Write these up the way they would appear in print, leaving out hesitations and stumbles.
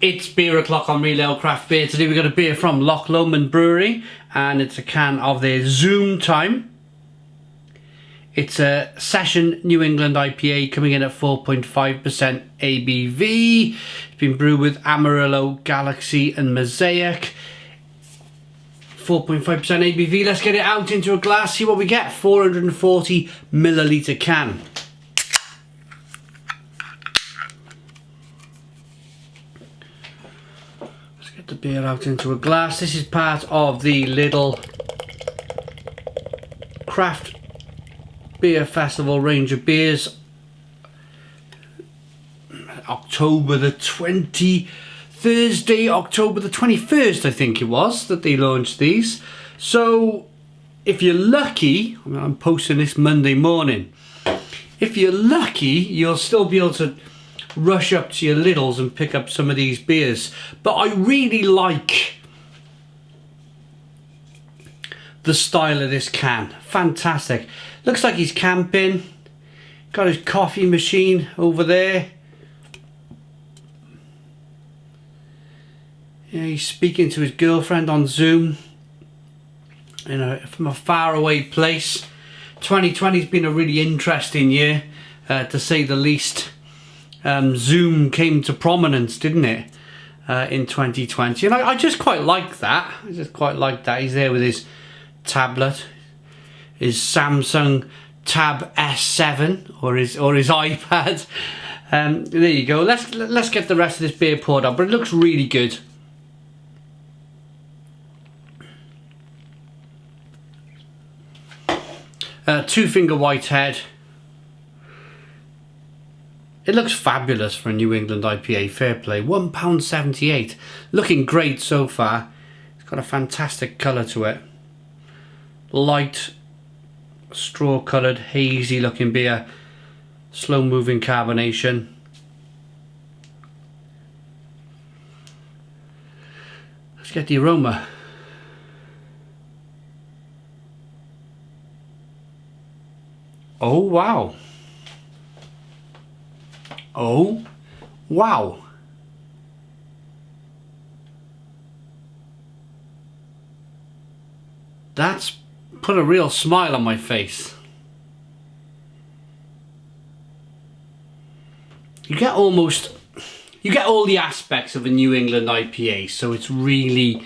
It's beer o'clock on Real Ale Craft Beer. Today we've got a beer from Loch Lomond Brewery, and it's a can of their Zoom Time. It's a Session New England IPA coming in at 4.5% ABV. It's been brewed with Amarillo, Galaxy and Mosaic. 4.5% ABV. Let's get it out into a glass, see what we get. 440 milliliter can. Get the beer out into a glass. This is part of the little craft beer festival range of beers. October the 21st, I think it was, that they launched these. So if you're lucky, I'm posting this Monday morning, if you're lucky you'll still be able to rush up to your Lidl's and pick up some of these beers. But I really like the style of this can. Fantastic. Looks like he's camping. Got his coffee machine over there. Yeah, he's speaking to his girlfriend on Zoom, you know, from a faraway place. 2020's been a really interesting year, to say the least. Zoom came to prominence, didn't it, in 2020, and I just quite like that. He's there with his tablet, his Samsung Tab S7 or his iPad. There you go. Let's get the rest of this beer poured up, but it looks really good. Two finger whitehead. It looks fabulous for a New England IPA, fair play. £1.78. Looking great so far. It's got a fantastic colour to it. Light, straw coloured, hazy looking beer. Slow moving carbonation. Let's get the aroma. Oh wow. Oh, wow. That's put a real smile on my face. You get all the aspects of a New England IPA. So it's really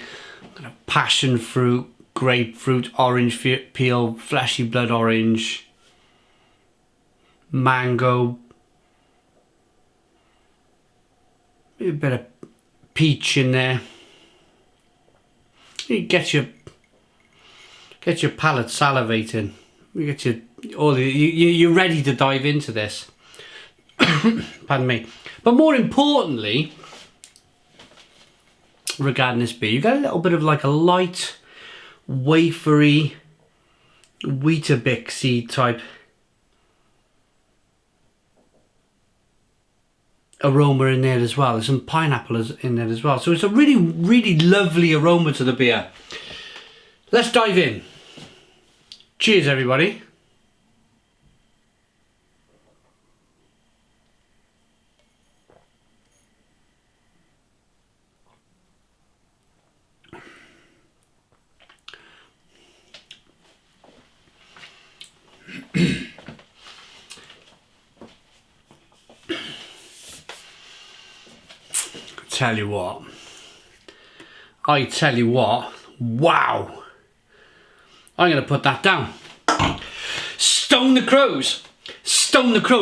kind of passion fruit, grapefruit, orange peel, fleshy blood orange, mango, a bit of peach in there. You get your palate salivating. You get you're ready to dive into this. Pardon me. But more importantly, regarding this beer, you got a little bit of like a light, wafery, Weetabix type aroma in there as well. There's some pineapple in there as well, so it's a really, really lovely aroma to the beer. Let's dive in. Cheers everybody. I tell you what, wow. I'm going to put that down. Stone the Crows,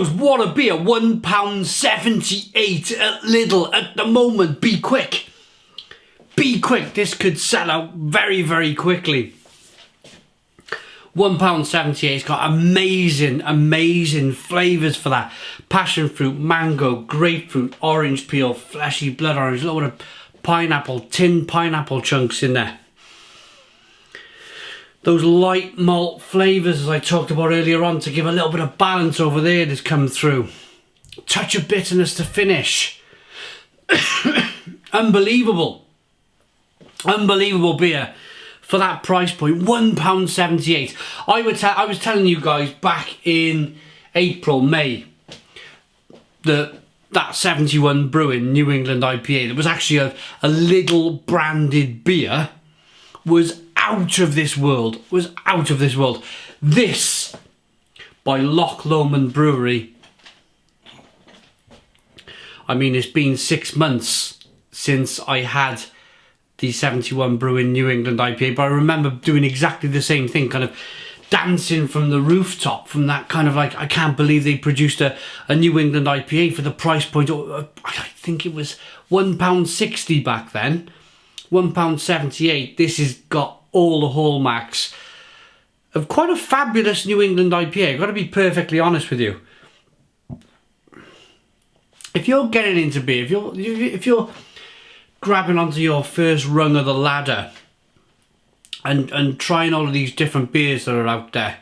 what a beer. £1.78 at Lidl at the moment. Be quick, this could sell out very, very quickly. £1.78. It's got amazing flavours for that. Passion fruit, mango, grapefruit, orange peel, fleshy blood orange, a load of pineapple, tin pineapple chunks in there. Those light malt flavours, as I talked about earlier on, to give a little bit of balance over there, that's come through. Touch of bitterness to finish. Unbelievable beer. For that price point, £1.78. I was telling you guys back in April, May, that that 71 Brewing New England IPA, that was actually a little branded beer, was out of this world. Was out of this world. This, by Loch Lomond Brewery. I mean, it's been 6 months since I had the 71 Brewing New England IPA, but I remember doing exactly the same thing, kind of dancing from the rooftop, from that kind of like, I can't believe they produced a New England IPA for the price point. I think it was £1.60 back then, £1.78. This has got all the hallmarks of quite a fabulous New England IPA. I've got to be perfectly honest with you. If you're getting into beer, if you're grabbing onto your first rung of the ladder and trying all of these different beers that are out there,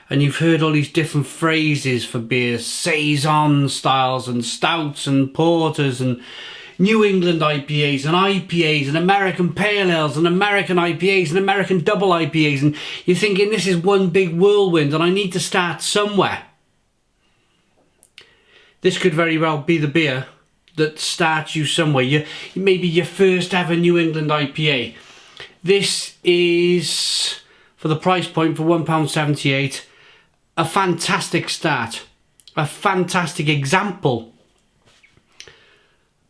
and you've heard all these different phrases for beers, saison styles and stouts and porters and New England IPAs and American pale ales and American IPAs and American double IPAs, and you're thinking this is one big whirlwind and I need to start somewhere. This could very well be the beer that starts you somewhere. Maybe your first ever New England IPA. This is, for the price point, for £1.78, a fantastic start. A fantastic example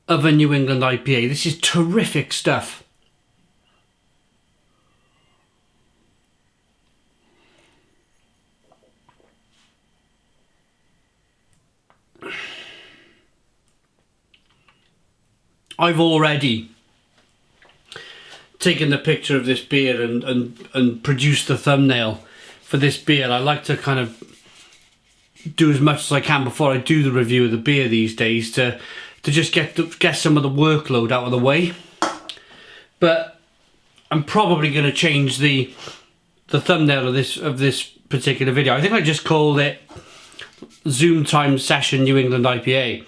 of a New England IPA. This is terrific stuff. I've already taken the picture of this beer and produced the thumbnail for this beer. I like to kind of do as much as I can before I do the review of the beer these days to just get some of the workload out of the way. But I'm probably going to change the thumbnail of this particular video. I think I just called it Zoom Time Session New England IPA.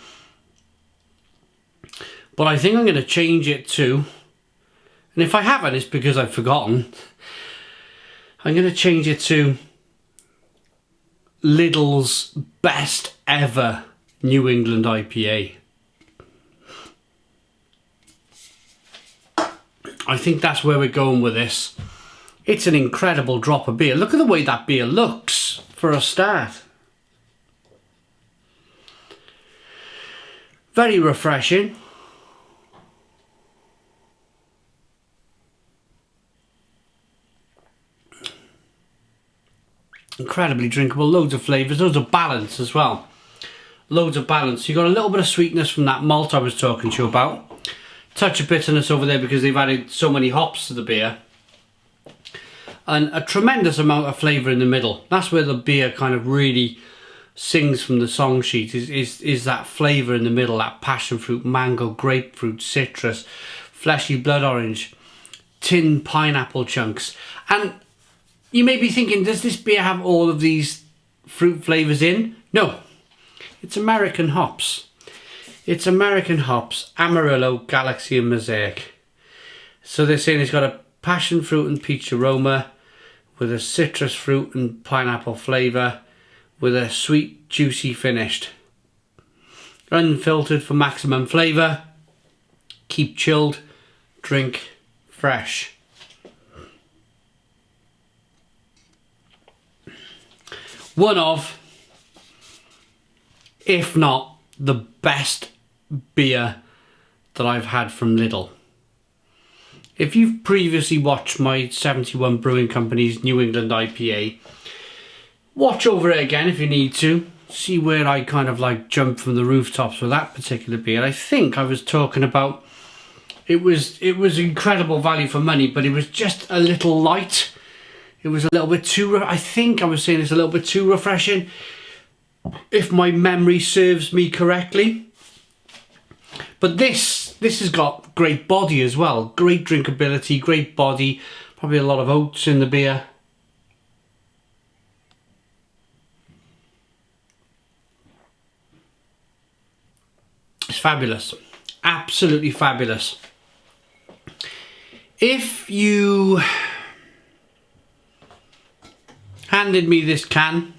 But I think I'm going to change it to, and if I haven't, it's because I've forgotten. I'm going to change it to Lidl's best ever New England IPA. I think that's where we're going with this. It's an incredible drop of beer. Look at the way that beer looks for a start. Very refreshing. Incredibly drinkable, loads of flavours, loads of balance as well. Loads of balance. You got a little bit of sweetness from that malt I was talking to you about. Touch of bitterness over there because they've added so many hops to the beer. And a tremendous amount of flavour in the middle. That's where the beer kind of really sings from the song sheet, is that flavour in the middle, that passion fruit, mango, grapefruit, citrus, fleshy blood orange, tin pineapple chunks. And you may be thinking, does this beer have all of these fruit flavours in? No, it's American hops. It's American hops, Amarillo, Galaxy and Mosaic. So they're saying it's got a passion fruit and peach aroma with a citrus fruit and pineapple flavour with a sweet, juicy finish. Unfiltered for maximum flavour. Keep chilled, drink fresh. One of, if not the best beer that I've had from Lidl. If you've previously watched my 71 Brewing Company's New England IPA, watch over it again if you need to. See where I kind of like jumped from the rooftops with that particular beer. I think I was talking about it was incredible value for money, but it was just a little light. It was a little bit too, I think I was saying it's a little bit too refreshing, if my memory serves me correctly. But this has got great body as well. Great drinkability, great body. Probably a lot of oats in the beer. It's fabulous. Absolutely fabulous. If you handed me this can,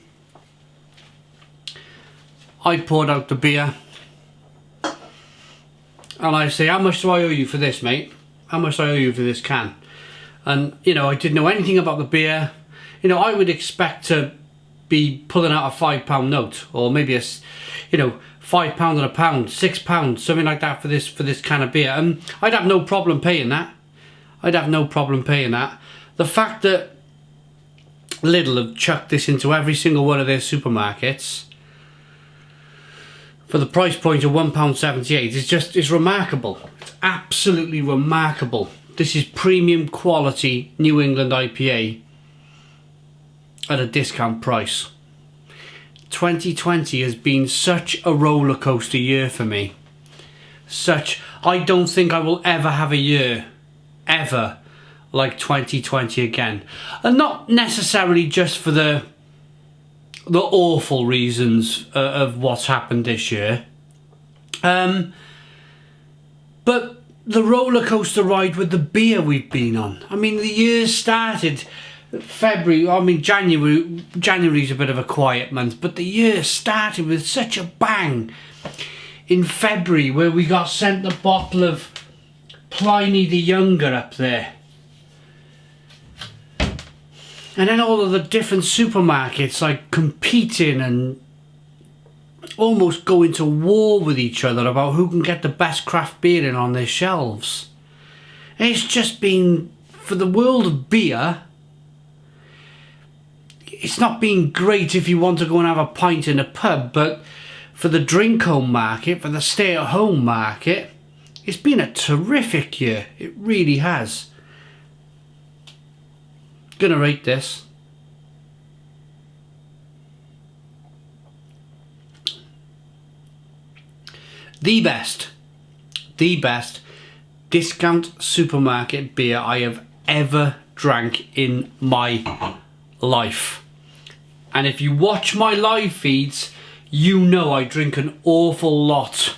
I poured out the beer, and I say, how much do I owe you for this, mate? How much do I owe you for this can? And, you know, I didn't know anything about the beer. You know, I would expect to be pulling out a £5 note, or maybe a, you know, £5 and a pound, £6, something like that for this can of beer. And I'd have no problem paying that. I'd have no problem paying that. The fact that Lidl have chucked this into every single one of their supermarkets for the price point of £1.78 is just, it's remarkable. It's absolutely remarkable. This is premium quality New England IPA at a discount price. 2020 has been such a roller coaster year for me. I don't think I will ever have a year, ever, like 2020 again. And not necessarily just for the awful reasons of what's happened this year. But the roller coaster ride with the beer we've been on. I mean, the year started February, I mean January's a bit of a quiet month, but the year started with such a bang in February, where we got sent the bottle of Pliny the Younger up there. And then all of the different supermarkets like competing and almost going to war with each other about who can get the best craft beer in on their shelves. And it's just been, for the world of beer, it's not been great if you want to go and have a pint in a pub, but for the drink home market, for the stay at home market, it's been a terrific year. It really has. Gonna rate this. The best discount supermarket beer I have ever drank in my life. And if you watch my live feeds, you know I drink an awful lot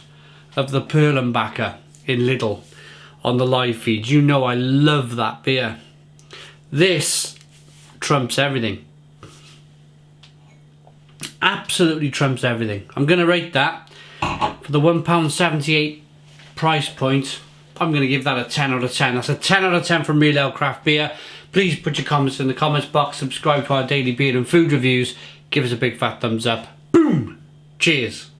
of the Perlenbacher in Lidl on the live feeds. You know I love that beer. This trumps everything. Absolutely trumps everything. I'm going to rate that for the £1.78 price point. I'm going to give that a 10 out of 10. That's a 10 out of 10 from Real Ale Craft Beer. Please put your comments in the comments box. Subscribe to our daily beer and food reviews. Give us a big fat thumbs up. Boom! Cheers.